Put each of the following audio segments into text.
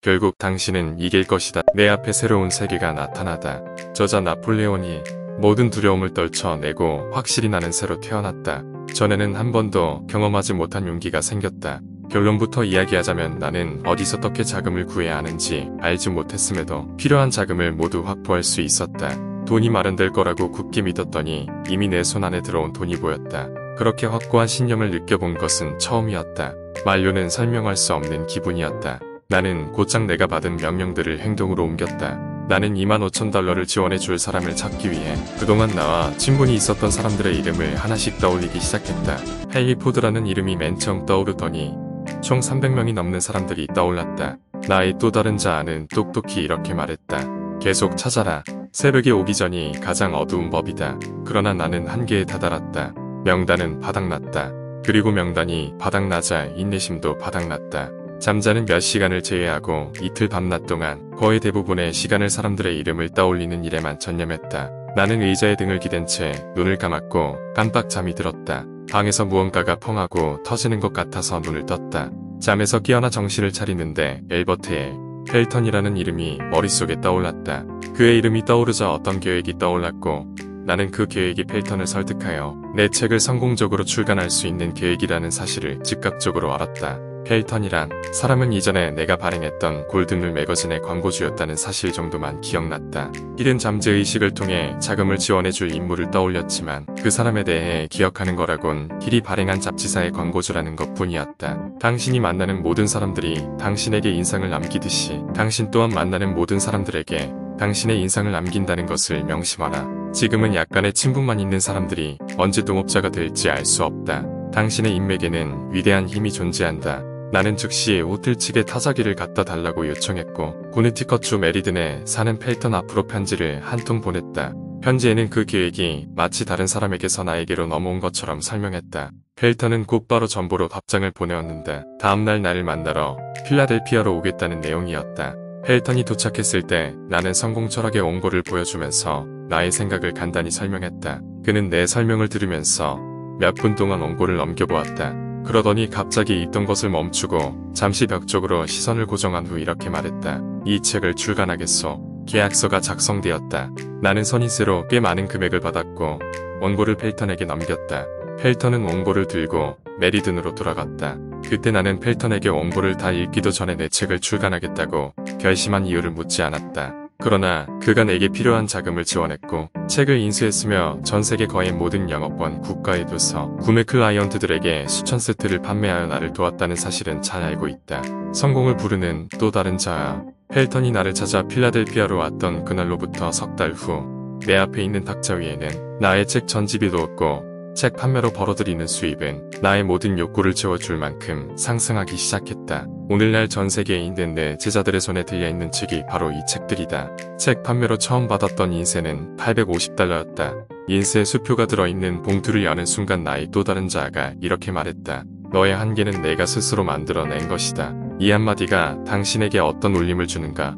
결국 당신은 이길 것이다. 내 앞에 새로운 세계가 나타나다. 저자 나폴레온이 모든 두려움을 떨쳐내고 확실히 나는 새로 태어났다. 전에는 한 번도 경험하지 못한 용기가 생겼다. 결론부터 이야기하자면 나는 어디서 어떻게 자금을 구해야 하는지 알지 못했음에도 필요한 자금을 모두 확보할 수 있었다. 돈이 마련될 거라고 굳게 믿었더니 이미 내 손 안에 들어온 돈이 보였다. 그렇게 확고한 신념을 느껴본 것은 처음이었다. 말로는 설명할 수 없는 기분이었다. 나는 곧장 내가 받은 명령들을 행동으로 옮겼다. 나는 25,000달러를 지원해 줄 사람을 찾기 위해 그동안 나와 친분이 있었던 사람들의 이름을 하나씩 떠올리기 시작했다. 헨리 포드라는 이름이 맨 처음 떠오르더니 총 300명이 넘는 사람들이 떠올랐다. 나의 또 다른 자아는 똑똑히 이렇게 말했다. 계속 찾아라. 새벽이 오기 전이 가장 어두운 법이다. 그러나 나는 한계에 다다랐다. 명단은 바닥났다. 그리고 명단이 바닥나자 인내심도 바닥났다. 잠자는 몇 시간을 제외하고 이틀 밤낮 동안 거의 대부분의 시간을 사람들의 이름을 떠올리는 일에만 전념했다. 나는 의자에 등을 기댄 채 눈을 감았고 깜빡 잠이 들었다. 방에서 무언가가 펑하고 터지는 것 같아서 눈을 떴다. 잠에서 깨어나 정신을 차리는데 엘버트 펠턴이라는 이름이 머릿속에 떠올랐다. 그의 이름이 떠오르자 어떤 계획이 떠올랐고 나는 그 계획이 펠턴을 설득하여 내 책을 성공적으로 출간할 수 있는 계획이라는 사실을 즉각적으로 알았다. 펠턴이란 사람은 이전에 내가 발행했던 골든룰 매거진의 광고주였다는 사실 정도만 기억났다. 이른 잠재의식을 통해 자금을 지원해줄 인물을 떠올렸지만 그 사람에 대해 기억하는 거라곤 힐이 발행한 잡지사의 광고주라는 것뿐이었다. 당신이 만나는 모든 사람들이 당신에게 인상을 남기듯이 당신 또한 만나는 모든 사람들에게 당신의 인상을 남긴다는 것을 명심하라. 지금은 약간의 친분만 있는 사람들이 언제 동업자가 될지 알 수 없다. 당신의 인맥에는 위대한 힘이 존재한다. 나는 즉시 호텔 측에 타자기를 갖다 달라고 요청했고 코네티컷주 메리든에 사는 펠턴 앞으로 편지를 한 통 보냈다. 편지에는 그 계획이 마치 다른 사람에게서 나에게로 넘어온 것처럼 설명했다. 펠턴은 곧바로 전보로 답장을 보내었는데 다음날 나를 만나러 필라델피아로 오겠다는 내용이었다. 펠턴이 도착했을 때 나는 성공 철학의 원고를 보여주면서 나의 생각을 간단히 설명했다. 그는 내 설명을 들으면서 몇 분 동안 원고를 넘겨보았다. 그러더니 갑자기 읽던 것을 멈추고 잠시 벽 쪽으로 시선을 고정한 후 이렇게 말했다. 이 책을 출간하겠소. 계약서가 작성되었다. 나는 선인세로 꽤 많은 금액을 받았고 원고를 펠턴에게 넘겼다. 펠턴은 원고를 들고 메리든으로 돌아갔다. 그때 나는 펠턴에게 원고를 다 읽기도 전에 내 책을 출간하겠다고 결심한 이유를 묻지 않았다. 그러나 그가 내게 필요한 자금을 지원했고 책을 인수했으며 전세계 거의 모든 영업원, 국가의 도서, 구매 클라이언트들에게 수천 세트를 판매하여 나를 도왔다는 사실은 잘 알고 있다. 성공을 부르는 또 다른 자아. 펠턴이 나를 찾아 필라델피아로 왔던 그날로부터 석 달 후 내 앞에 있는 탁자 위에는 나의 책 전집이 놓였고 책 판매로 벌어들이는 수입은 나의 모든 욕구를 채워줄 만큼 상승하기 시작했다. 오늘날 전 세계에 있는 내 제자들의 손에 들려있는 책이 바로 이 책들이다. 책 판매로 처음 받았던 인쇄는 850달러였다. 인쇄 수표가 들어있는 봉투를 여는 순간 나의 또 다른 자아가 이렇게 말했다. 너의 한계는 내가 스스로 만들어낸 것이다. 이 한마디가 당신에게 어떤 울림을 주는가?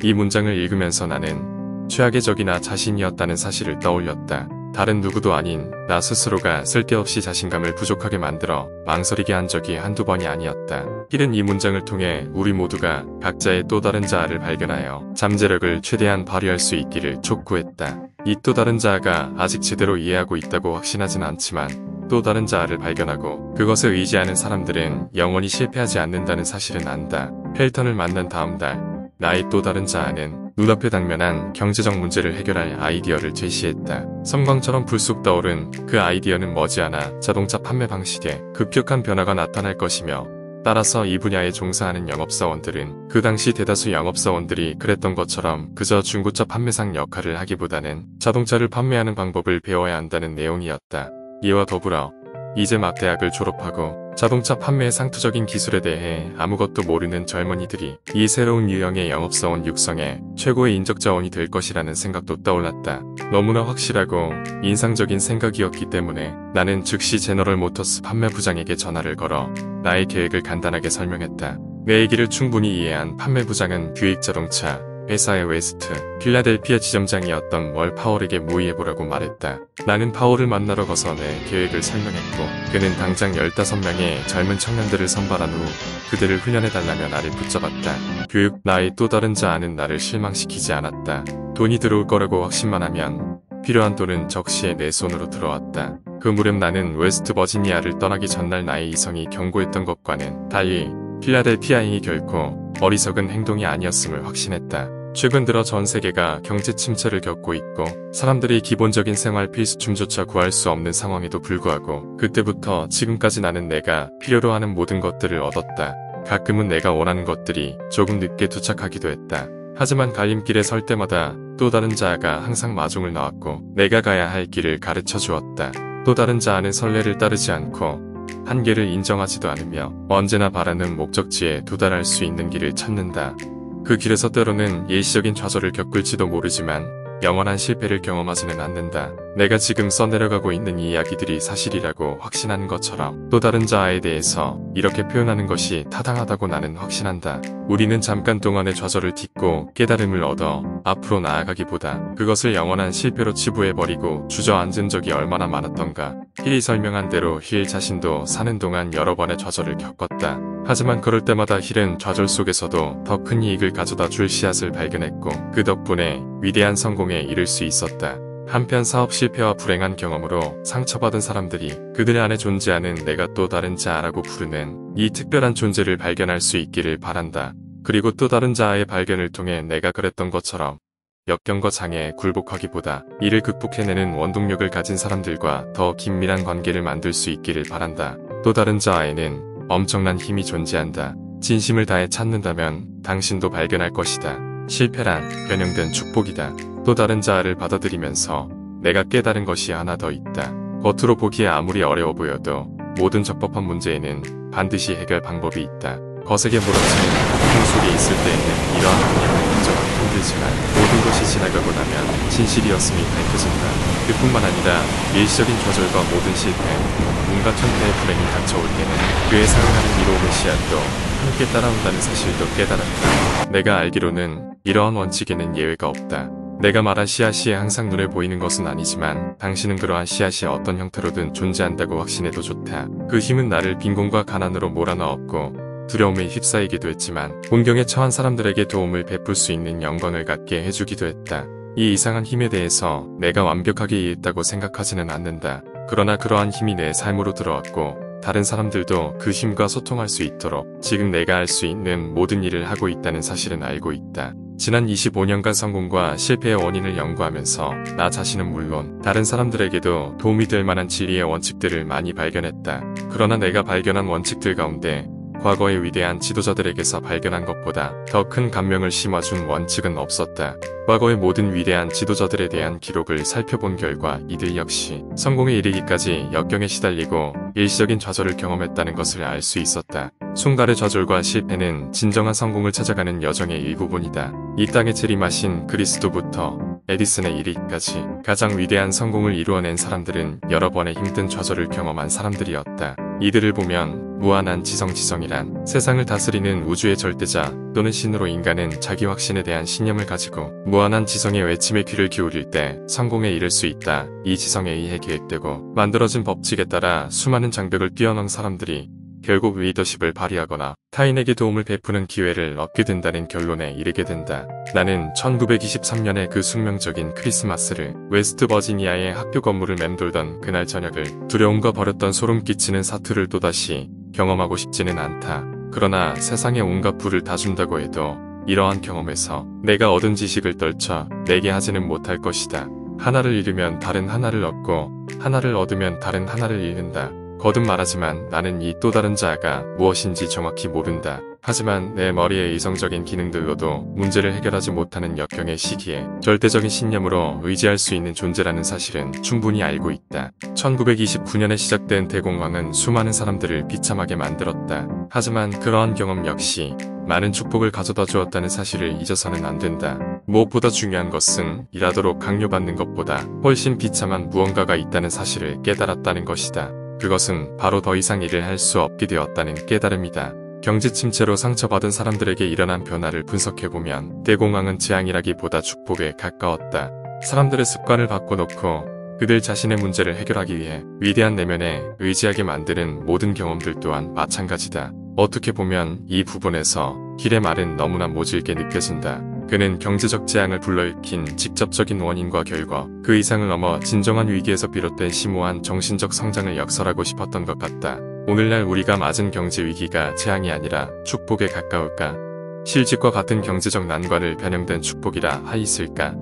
이 문장을 읽으면서 나는 최악의 적이 나 자신이었다는 사실을 떠올렸다. 다른 누구도 아닌 나 스스로가 쓸데없이 자신감을 부족하게 만들어 망설이게 한 적이 한두 번이 아니었다. 힐은 이 문장을 통해 우리 모두가 각자의 또 다른 자아를 발견하여 잠재력을 최대한 발휘할 수 있기를 촉구했다. 이 또 다른 자아가 아직 제대로 이해하고 있다고 확신하진 않지만 또 다른 자아를 발견하고 그것을 의지하는 사람들은 영원히 실패하지 않는다는 사실은 안다. 펠턴을 만난 다음 달 나의 또 다른 자아는 눈앞에 당면한 경제적 문제를 해결할 아이디어를 제시했다. 섬광처럼 불쑥 떠오른 그 아이디어는 머지않아 자동차 판매 방식에 급격한 변화가 나타날 것이며 따라서 이 분야에 종사하는 영업사원들은 그 당시 대다수 영업사원들이 그랬던 것처럼 그저 중고차 판매상 역할을 하기보다는 자동차를 판매하는 방법을 배워야 한다는 내용이었다. 이와 더불어 이제 막 대학을 졸업하고 자동차 판매의 상투적인 기술에 대해 아무것도 모르는 젊은이들이 이 새로운 유형의 영업사원 육성의 최고의 인적 자원이 될 것이라는 생각도 떠올랐다. 너무나 확실하고 인상적인 생각이었기 때문에 나는 즉시 제너럴 모터스 판매부장에게 전화를 걸어 나의 계획을 간단하게 설명했다. 내 얘기를 충분히 이해한 판매부장은 뷰익 자동차, 회사의 웨스트 필라델피아 지점장이었던 월 파월에게 모의해보라고 말했다. 나는 파월을 만나러 가서 내 계획을 설명했고 그는 당장 15명의 젊은 청년들을 선발한 후 그들을 훈련해달라며 나를 붙잡았다. 교육, 나의 또 다른 자아는 나를 실망시키지 않았다. 돈이 들어올 거라고 확신만 하면 필요한 돈은 적시에 내 손으로 들어왔다. 그 무렵 나는 웨스트 버지니아를 떠나기 전날 나의 이성이 경고했던 것과는 달리 필라델피아인이 결코 어리석은 행동이 아니었음을 확신했다. 최근 들어 전 세계가 경제 침체를 겪고 있고 사람들이 기본적인 생활 필수품조차 구할 수 없는 상황에도 불구하고 그때부터 지금까지 나는 내가 필요로 하는 모든 것들을 얻었다. 가끔은 내가 원하는 것들이 조금 늦게 도착하기도 했다. 하지만 갈림길에 설 때마다 또 다른 자아가 항상 마중을 나왔고 내가 가야 할 길을 가르쳐 주었다. 또 다른 자아는 선례를 따르지 않고 한계를 인정하지도 않으며 언제나 바라는 목적지에 도달할 수 있는 길을 찾는다. 그 길에서 때로는 일시적인 좌절을 겪을지도 모르지만 영원한 실패를 경험하지는 않는다. 내가 지금 써내려가고 있는 이 이야기들이 사실이라고 확신하는 것처럼 또 다른 자아에 대해서 이렇게 표현하는 것이 타당하다고 나는 확신한다. 우리는 잠깐 동안의 좌절을 딛고 깨달음을 얻어 앞으로 나아가기보다 그것을 영원한 실패로 치부해버리고 주저앉은 적이 얼마나 많았던가. 힐이 설명한 대로 힐 자신도 사는 동안 여러 번의 좌절을 겪었다. 하지만 그럴 때마다 힐은 좌절 속에서도 더 큰 이익을 가져다 줄 씨앗을 발견했고 그 덕분에 위대한 성공에 이를 수 있었다. 한편 사업 실패와 불행한 경험으로 상처받은 사람들이 그들 안에 존재하는 내가 또 다른 자아라고 부르는 이 특별한 존재를 발견할 수 있기를 바란다. 그리고 또 다른 자아의 발견을 통해 내가 그랬던 것처럼 역경과 장애에 굴복하기보다 이를 극복해내는 원동력을 가진 사람들과 더 긴밀한 관계를 만들 수 있기를 바란다. 또 다른 자아에는 엄청난 힘이 존재한다. 진심을 다해 찾는다면 당신도 발견할 것이다. 실패란 변형된 축복이다. 또 다른 자아를 받아들이면서 내가 깨달은 것이 하나 더 있다. 겉으로 보기에 아무리 어려워 보여도 모든 적법한 문제에는 반드시 해결 방법이 있다. 거세게 몰아치는 폭풍 속에 있을 때에는 이러한 방향을 인정하기 힘들지만 모든 것이 지나가고 나면 진실이었음이 밝혀진다. 그뿐만 아니라 일시적인 좌절과 모든 실패, 온갖 형태의 불행이 닥쳐올 때는 그에 상응하는 이로움의 씨앗도 함께 따라온다는 사실도 깨달았다. 내가 알기로는 이러한 원칙에는 예외가 없다. 내가 말한 씨앗이 항상 눈에 보이는 것은 아니지만 당신은 그러한 씨앗이 어떤 형태로든 존재한다고 확신해도 좋다. 그 힘은 나를 빈곤과 가난으로 몰아넣었고 두려움에 휩싸이기도 했지만 공경에 처한 사람들에게 도움을 베풀 수 있는 영광을 갖게 해주기도 했다. 이 이상한 힘에 대해서 내가 완벽하게 이해했다고 생각하지는 않는다. 그러나 그러한 힘이 내 삶으로 들어왔고 다른 사람들도 그 힘과 소통할 수 있도록 지금 내가 할 수 있는 모든 일을 하고 있다는 사실은 알고 있다. 지난 25년간 성공과 실패의 원인을 연구하면서 나 자신은 물론 다른 사람들에게도 도움이 될 만한 진리의 원칙들을 많이 발견했다. 그러나 내가 발견한 원칙들 가운데 과거의 위대한 지도자들에게서 발견한 것보다 더 큰 감명을 심어준 원칙은 없었다. 과거의 모든 위대한 지도자들에 대한 기록을 살펴본 결과 이들 역시 성공에 이르기까지 역경에 시달리고 일시적인 좌절을 경험했다는 것을 알 수 있었다. 순간의 좌절과 실패는 진정한 성공을 찾아가는 여정의 일부분이다. 이 땅에 재림하신 그리스도부터 에디슨에 이르기까지 가장 위대한 성공을 이루어낸 사람들은 여러 번의 힘든 좌절을 경험한 사람들이었다. 이들을 보면 무한한 지성이란 세상을 다스리는 우주의 절대자 또는 신으로 인간은 자기 확신에 대한 신념을 가지고 무한한 지성의 외침에 귀를 기울일 때 성공에 이를 수 있다. 이 지성에 의해 계획되고 만들어진 법칙에 따라 수많은 장벽을 뛰어넘은 사람들이 결국 리더십을 발휘하거나 타인에게 도움을 베푸는 기회를 얻게 된다는 결론에 이르게 된다. 나는 1923년의 그 숙명적인 크리스마스를 웨스트 버지니아의 학교 건물을 맴돌던 그날 저녁을 두려움과 버렸던 소름 끼치는 사투를 또다시 경험하고 싶지는 않다. 그러나 세상에 온갖 부를 다 준다고 해도 이러한 경험에서 내가 얻은 지식을 떨쳐 내게 하지는 못할 것이다. 하나를 잃으면 다른 하나를 얻고 하나를 얻으면 다른 하나를 잃는다. 거듭 말하지만 나는 이 또 다른 자아가 무엇인지 정확히 모른다. 하지만 내 머리의 이성적인 기능들로도 문제를 해결하지 못하는 역경의 시기에 절대적인 신념으로 의지할 수 있는 존재라는 사실은 충분히 알고 있다. 1929년에 시작된 대공황은 수많은 사람들을 비참하게 만들었다. 하지만 그러한 경험 역시 많은 축복을 가져다 주었다는 사실을 잊어서는 안 된다. 무엇보다 중요한 것은 일하도록 강요받는 것보다 훨씬 비참한 무언가가 있다는 사실을 깨달았다는 것이다. 그것은 바로 더 이상 일을 할 수 없게 되었다는 깨달음이다. 경제 침체로 상처받은 사람들에게 일어난 변화를 분석해보면 대공황은 재앙이라기보다 축복에 가까웠다. 사람들의 습관을 바꿔놓고 그들 자신의 문제를 해결하기 위해 위대한 내면에 의지하게 만드는 모든 경험들 또한 마찬가지다. 어떻게 보면 이 부분에서 길의 말은 너무나 모질게 느껴진다. 그는 경제적 재앙을 불러일으킨 직접적인 원인과 결과, 그 이상을 넘어 진정한 위기에서 비롯된 심오한 정신적 성장을 역설하고 싶었던 것 같다. 오늘날 우리가 맞은 경제 위기가 재앙이 아니라 축복에 가까울까? 실직과 같은 경제적 난관을 변형된 축복이라 하있을까?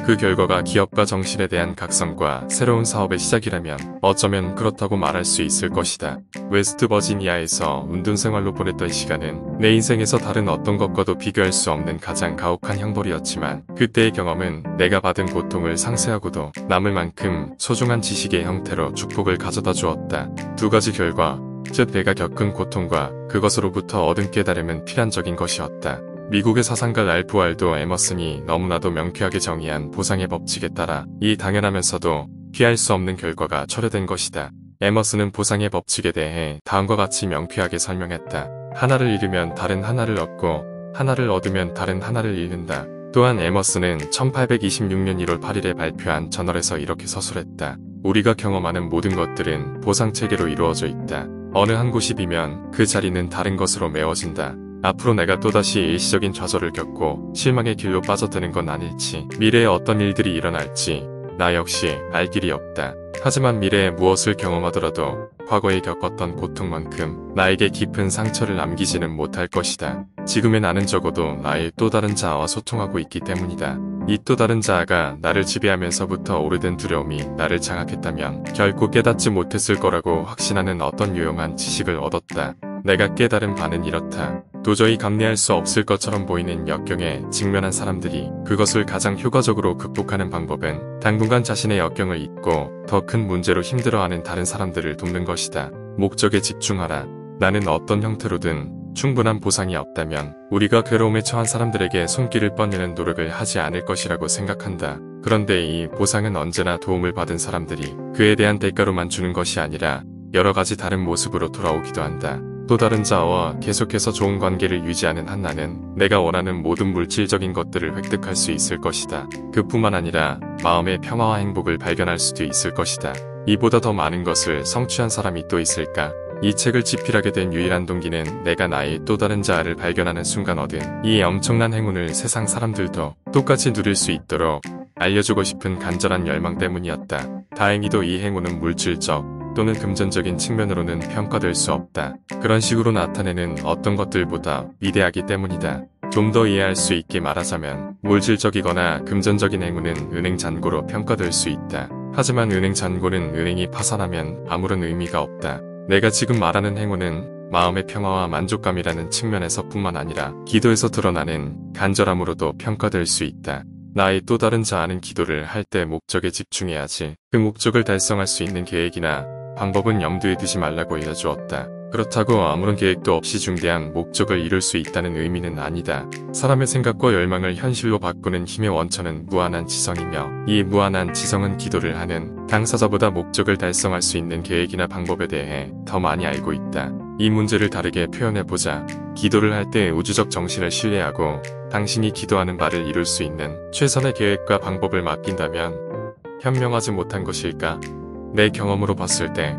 그 결과가 기업과 정신에 대한 각성과 새로운 사업의 시작이라면 어쩌면 그렇다고 말할 수 있을 것이다. 웨스트 버지니아에서 운둔생활로 보냈던 시간은 내 인생에서 다른 어떤 것과도 비교할 수 없는 가장 가혹한 형벌이었지만 그때의 경험은 내가 받은 고통을 상쇄하고도 남을 만큼 소중한 지식의 형태로 축복을 가져다 주었다. 두 가지 결과, 즉 내가 겪은 고통과 그것으로부터 얻은 깨달음은 필연적인 것이었다. 미국의 사상가 랄프 월도 에머슨이 너무나도 명쾌하게 정의한 보상의 법칙에 따라 이 당연하면서도 피할 수 없는 결과가 초래된 것이다. 에머슨은 보상의 법칙에 대해 다음과 같이 명쾌하게 설명했다. 하나를 잃으면 다른 하나를 얻고 하나를 얻으면 다른 하나를 잃는다. 또한 에머슨은 1826년 1월 8일에 발표한 저널에서 이렇게 서술했다. 우리가 경험하는 모든 것들은 보상체계로 이루어져 있다. 어느 한 곳이 비면 그 자리는 다른 것으로 메워진다. 앞으로 내가 또다시 일시적인 좌절을 겪고 실망의 길로 빠져드는 건 아닐지, 미래에 어떤 일들이 일어날지 나 역시 알 길이 없다. 하지만 미래에 무엇을 경험하더라도 과거에 겪었던 고통만큼 나에게 깊은 상처를 남기지는 못할 것이다. 지금의 나는 적어도 나의 또 다른 자아와 소통하고 있기 때문이다. 이 또 다른 자아가 나를 지배하면서부터 오래된 두려움이 나를 장악했다면 결코 깨닫지 못했을 거라고 확신하는 어떤 유용한 지식을 얻었다. 내가 깨달은 바는 이렇다. 도저히 감내할 수 없을 것처럼 보이는 역경에 직면한 사람들이 그것을 가장 효과적으로 극복하는 방법은 당분간 자신의 역경을 잊고 더 큰 문제로 힘들어하는 다른 사람들을 돕는 것이다. 목적에 집중하라. 나는 어떤 형태로든 충분한 보상이 없다면 우리가 괴로움에 처한 사람들에게 손길을 뻗는 노력을 하지 않을 것이라고 생각한다. 그런데 이 보상은 언제나 도움을 받은 사람들이 그에 대한 대가로만 주는 것이 아니라 여러 가지 다른 모습으로 돌아오기도 한다. 또 다른 자아와 계속해서 좋은 관계를 유지하는 한 나는 내가 원하는 모든 물질적인 것들을 획득할 수 있을 것이다. 그뿐만 아니라 마음의 평화와 행복을 발견할 수도 있을 것이다. 이보다 더 많은 것을 성취한 사람이 또 있을까? 이 책을 집필하게 된 유일한 동기는 내가 나의 또 다른 자아를 발견하는 순간 얻은 이 엄청난 행운을 세상 사람들도 똑같이 누릴 수 있도록 알려주고 싶은 간절한 열망 때문이었다. 다행히도 이 행운은 물질적 또는 금전적인 측면으로는 평가될 수 없다. 그런 식으로 나타내는 어떤 것들보다 위대하기 때문이다. 좀 더 이해할 수 있게 말하자면 물질적이거나 금전적인 행운은 은행 잔고로 평가될 수 있다. 하지만 은행 잔고는 은행이 파산하면 아무런 의미가 없다. 내가 지금 말하는 행운은 마음의 평화와 만족감이라는 측면에서 뿐만 아니라 기도에서 드러나는 간절함으로도 평가될 수 있다. 나의 또 다른 자아는 기도를 할 때 목적에 집중해야지. 그 목적을 달성할 수 있는 계획이나 방법은 염두에 두지 말라고 알려주었다. 그렇다고 아무런 계획도 없이 중대한 목적을 이룰 수 있다는 의미는 아니다. 사람의 생각과 열망을 현실로 바꾸는 힘의 원천은 무한한 지성이며 이 무한한 지성은 기도를 하는 당사자보다 목적을 달성할 수 있는 계획이나 방법에 대해 더 많이 알고 있다. 이 문제를 다르게 표현해보자. 기도를 할 때 우주적 정신을 신뢰하고 당신이 기도하는 바를 이룰 수 있는 최선의 계획과 방법을 맡긴다면 현명하지 못한 것일까? 내 경험으로 봤을 때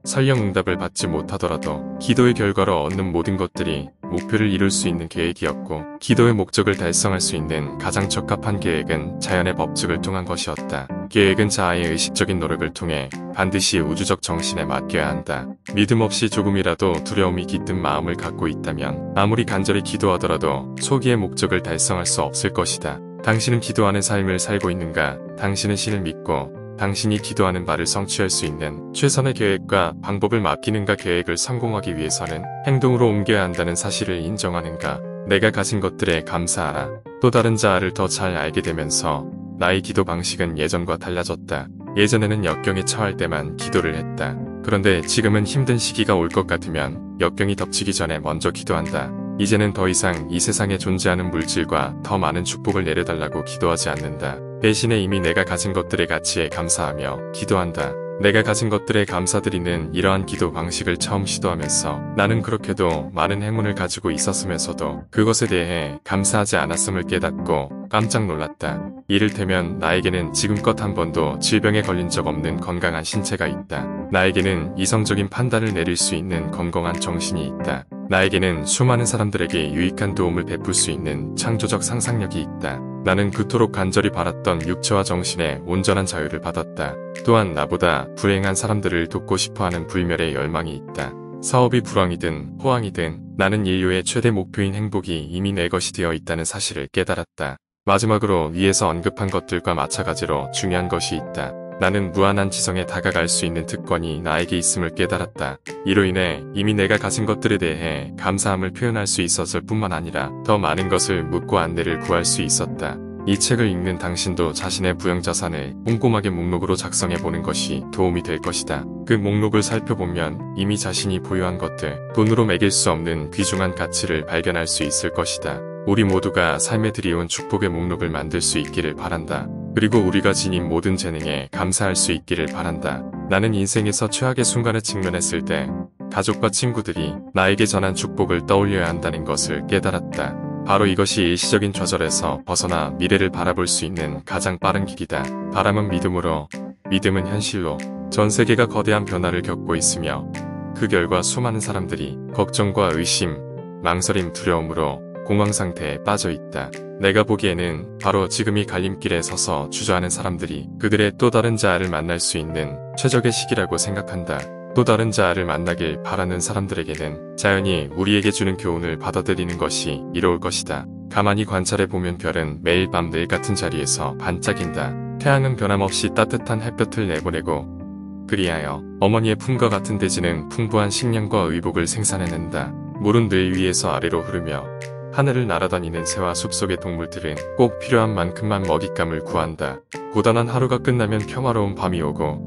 설령 응답을 받지 못하더라도 기도의 결과로 얻는 모든 것들이 목표를 이룰 수 있는 계획이었고 기도의 목적을 달성할 수 있는 가장 적합한 계획은 자연의 법칙을 통한 것이었다. 계획은 자아의 의식적인 노력을 통해 반드시 우주적 정신에 맡겨야 한다. 믿음 없이 조금이라도 두려움이 깃든 마음을 갖고 있다면 아무리 간절히 기도하더라도 소기의 목적을 달성할 수 없을 것이다. 당신은 기도하는 삶을 살고 있는가? 당신은 신을 믿고 당신이 기도하는 바를 성취할 수 있는 최선의 계획과 방법을 맡기는가? 계획을 성공하기 위해서는 행동으로 옮겨야 한다는 사실을 인정하는가? 내가 가진 것들에 감사하라. 또 다른 자아를 더 잘 알게 되면서 나의 기도 방식은 예전과 달라졌다. 예전에는 역경에 처할 때만 기도를 했다. 그런데 지금은 힘든 시기가 올 것 같으면 역경이 덮치기 전에 먼저 기도한다. 이제는 더 이상 이 세상에 존재하는 물질과 더 많은 축복을 내려달라고 기도하지 않는다. 대신에 이미 내가 가진 것들의 가치에 감사하며 기도한다. 내가 가진 것들에 감사드리는 이러한 기도 방식을 처음 시도하면서 나는 그렇게도 많은 행운을 가지고 있었으면서도 그것에 대해 감사하지 않았음을 깨닫고 깜짝 놀랐다. 이를테면 나에게는 지금껏 한 번도 질병에 걸린 적 없는 건강한 신체가 있다. 나에게는 이성적인 판단을 내릴 수 있는 건강한 정신이 있다. 나에게는 수많은 사람들에게 유익한 도움을 베풀 수 있는 창조적 상상력이 있다. 나는 그토록 간절히 바랐던 육체와 정신의 온전한 자유를 받았다. 또한 나보다 불행한 사람들을 돕고 싶어하는 불멸의 열망이 있다. 사업이 불황이든 호황이든 나는 인류의 최대 목표인 행복이 이미 내 것이 되어 있다는 사실을 깨달았다. 마지막으로 위에서 언급한 것들과 마찬가지로 중요한 것이 있다. 나는 무한한 지성에 다가갈 수 있는 특권이 나에게 있음을 깨달았다. 이로 인해 이미 내가 가진 것들에 대해 감사함을 표현할 수 있었을 뿐만 아니라 더 많은 것을 묻고 안내를 구할 수 있었다. 이 책을 읽는 당신도 자신의 부영자산을 꼼꼼하게 목록으로 작성해보는 것이 도움이 될 것이다. 그 목록을 살펴보면 이미 자신이 보유한 것들, 돈으로 매길 수 없는 귀중한 가치를 발견할 수 있을 것이다. 우리 모두가 삶에 들이온 축복의 목록을 만들 수 있기를 바란다. 그리고 우리가 지닌 모든 재능에 감사할 수 있기를 바란다. 나는 인생에서 최악의 순간에 직면했을 때 가족과 친구들이 나에게 전한 축복을 떠올려야 한다는 것을 깨달았다. 바로 이것이 일시적인 좌절에서 벗어나 미래를 바라볼 수 있는 가장 빠른 길이다. 바람은 믿음으로, 믿음은 현실로. 전 세계가 거대한 변화를 겪고 있으며 그 결과 수많은 사람들이 걱정과 의심, 망설임, 두려움으로 공황 상태에 빠져 있다. 내가 보기에는 바로 지금이 갈림길에 서서 주저하는 사람들이 그들의 또 다른 자아를 만날 수 있는 최적의 시기라고 생각한다. 또 다른 자아를 만나길 바라는 사람들에게는 자연이 우리에게 주는 교훈을 받아들이는 것이 이로울 것이다. 가만히 관찰해보면 별은 매일 밤 늘 같은 자리에서 반짝인다. 태양은 변함없이 따뜻한 햇볕을 내보내고 그리하여 어머니의 품과 같은 대지는 풍부한 식량과 의복을 생산해낸다. 물은 늘 위에서 아래로 흐르며 하늘을 날아다니는 새와 숲속의 동물들은 꼭 필요한 만큼만 먹잇감을 구한다. 고단한 하루가 끝나면 평화로운 밤이 오고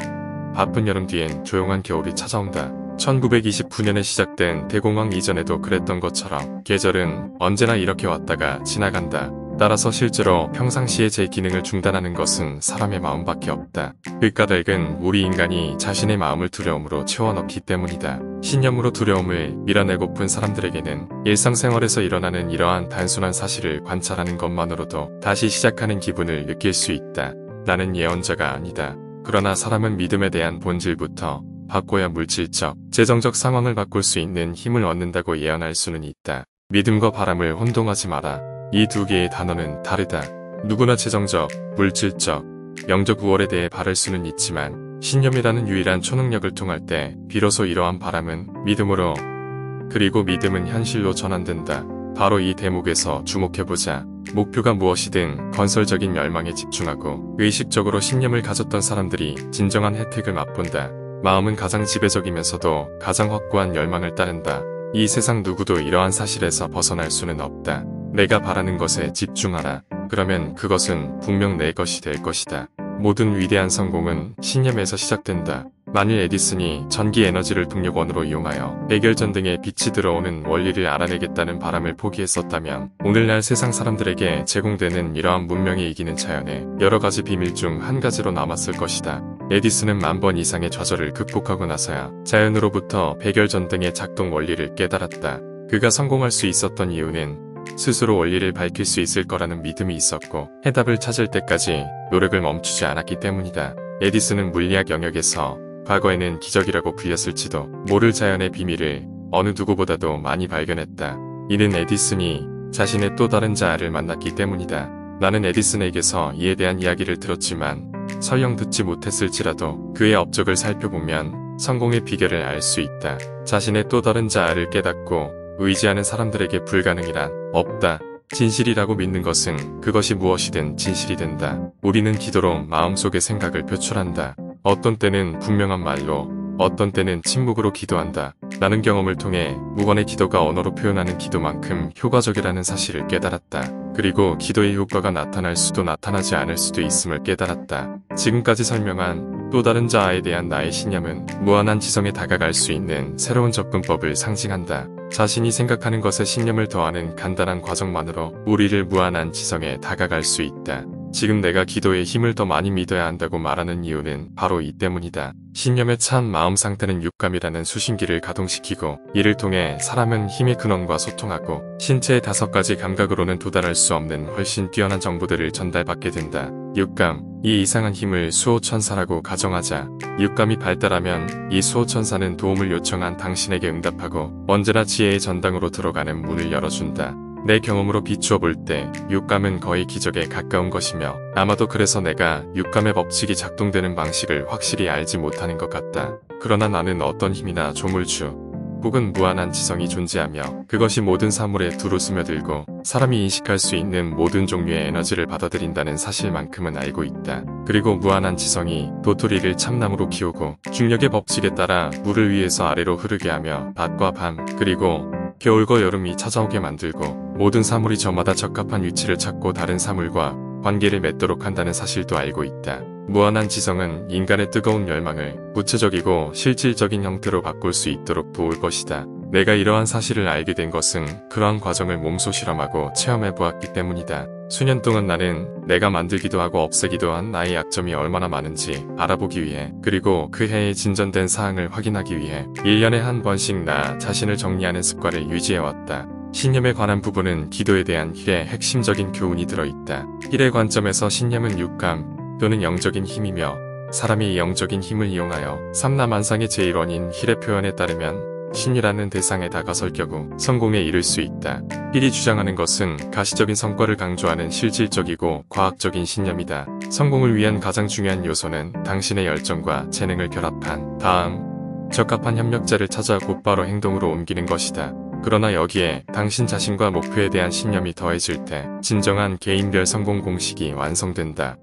바쁜 여름 뒤엔 조용한 겨울이 찾아온다. 1929년에 시작된 대공황 이전에도 그랬던 것처럼 계절은 언제나 이렇게 왔다가 지나간다. 따라서 실제로 평상시에 제 기능을 중단하는 것은 사람의 마음밖에 없다. 그 까닭은 우리 인간이 자신의 마음을 두려움으로 채워넣기 때문이다. 신념으로 두려움을 밀어내고픈 사람들에게는 일상생활에서 일어나는 이러한 단순한 사실을 관찰하는 것만으로도 다시 시작하는 기분을 느낄 수 있다. 나는 예언자가 아니다. 그러나 사람은 믿음에 대한 본질부터 바꿔야 물질적, 재정적 상황을 바꿀 수 있는 힘을 얻는다고 예언할 수는 있다. 믿음과 바람을 혼동하지 마라. 이 두 개의 단어는 다르다. 누구나 재정적, 물질적, 영적 우월에 대해 바랄 수는 있지만 신념이라는 유일한 초능력을 통할 때 비로소 이러한 바람은 믿음으로 그리고 믿음은 현실로 전환된다. 바로 이 대목에서 주목해보자. 목표가 무엇이든 건설적인 열망에 집중하고 의식적으로 신념을 가졌던 사람들이 진정한 혜택을 맛본다. 마음은 가장 지배적이면서도 가장 확고한 열망을 따른다. 이 세상 누구도 이러한 사실에서 벗어날 수는 없다. 내가 바라는 것에 집중하라. 그러면 그것은 분명 내 것이 될 것이다. 모든 위대한 성공은 신념에서 시작된다. 만일 에디슨이 전기 에너지를 동력원으로 이용하여 백열전등에 빛이 들어오는 원리를 알아내겠다는 바람을 포기했었다면 오늘날 세상 사람들에게 제공되는 이러한 문명이 이기는 자연의 여러 가지 비밀 중 한 가지로 남았을 것이다. 에디슨은 10,000번 이상의 좌절을 극복하고 나서야 자연으로부터 백열전등의 작동 원리를 깨달았다. 그가 성공할 수 있었던 이유는 스스로 원리를 밝힐 수 있을 거라는 믿음이 있었고 해답을 찾을 때까지 노력을 멈추지 않았기 때문이다. 에디슨은 물리학 영역에서 과거에는 기적이라고 불렸을지도 모를 자연의 비밀을 어느 누구보다도 많이 발견했다. 이는 에디슨이 자신의 또 다른 자아를 만났기 때문이다. 나는 에디슨에게서 이에 대한 이야기를 들었지만 설령 듣지 못했을지라도 그의 업적을 살펴보면 성공의 비결을 알 수 있다. 자신의 또 다른 자아를 깨닫고 의지하는 사람들에게 불가능이란 없다. 진실이라고 믿는 것은 그것이 무엇이든 진실이 된다. 우리는 기도로 마음속의 생각을 표출한다. 어떤 때는 분명한 말로, 어떤 때는 침묵으로 기도한다. 나는 경험을 통해 무건의 기도가 언어로 표현하는 기도만큼 효과적이라는 사실을 깨달았다. 그리고 기도의 효과가 나타날 수도 나타나지 않을 수도 있음을 깨달았다. 지금까지 설명한 또 다른 자아에 대한 나의 신념은 무한한 지성에 다가갈 수 있는 새로운 접근법을 상징한다. 자신이 생각하는 것에 신념을 더하는 간단한 과정만으로 우리를 무한한 지성에 다가갈 수 있다. 지금 내가 기도의 힘을 더 많이 믿어야 한다고 말하는 이유는 바로 이 때문이다. 신념에 찬 마음 상태는 육감이라는 수신기를 가동시키고 이를 통해 사람은 힘의 근원과 소통하고 신체의 5가지 감각으로는 도달할 수 없는 훨씬 뛰어난 정보들을 전달받게 된다. 육감, 이 이상한 힘을 수호천사라고 가정하자. 육감이 발달하면 이 수호천사는 도움을 요청한 당신에게 응답하고 언제나 지혜의 전당으로 들어가는 문을 열어준다. 내 경험으로 비추어 볼 때 육감은 거의 기적에 가까운 것이며 아마도 그래서 내가 육감의 법칙이 작동되는 방식을 확실히 알지 못하는 것 같다. 그러나 나는 어떤 힘이나 조물주 혹은 무한한 지성이 존재하며 그것이 모든 사물에 두루 스며들고 사람이 인식할 수 있는 모든 종류의 에너지를 받아들인다는 사실만큼은 알고 있다. 그리고 무한한 지성이 도토리를 참나무로 키우고 중력의 법칙에 따라 물을 위에서 아래로 흐르게 하며 낮과 밤 그리고 겨울과 여름이 찾아오게 만들고 모든 사물이 저마다 적합한 위치를 찾고 다른 사물과 관계를 맺도록 한다는 사실도 알고 있다. 무한한 지성은 인간의 뜨거운 열망을 구체적이고 실질적인 형태로 바꿀 수 있도록 도울 것이다. 내가 이러한 사실을 알게 된 것은 그러한 과정을 몸소 실험하고 체험해 보았기 때문이다. 수년 동안 나는 내가 만들기도 하고 없애기도 한 나의 약점이 얼마나 많은지 알아보기 위해 그리고 그 해의 진전된 사항을 확인하기 위해 1년에 한 번씩 나 자신을 정리하는 습관을 유지해왔다. 신념에 관한 부분은 기도에 대한 힐의 핵심적인 교훈이 들어있다. 힐의 관점에서 신념은 육감 또는 영적인 힘이며 사람이 이 영적인 힘을 이용하여 삼라만상의 제1원인 힐의 표현에 따르면 신이라는 대상에 다가설 경우 성공에 이를 수 있다. 힐이 주장하는 것은 가시적인 성과를 강조하는 실질적이고 과학적인 신념이다. 성공을 위한 가장 중요한 요소는 당신의 열정과 재능을 결합한 다음 적합한 협력자를 찾아 곧바로 행동으로 옮기는 것이다. 그러나 여기에 당신 자신과 목표에 대한 신념이 더해질 때 진정한 개인별 성공 공식이 완성된다.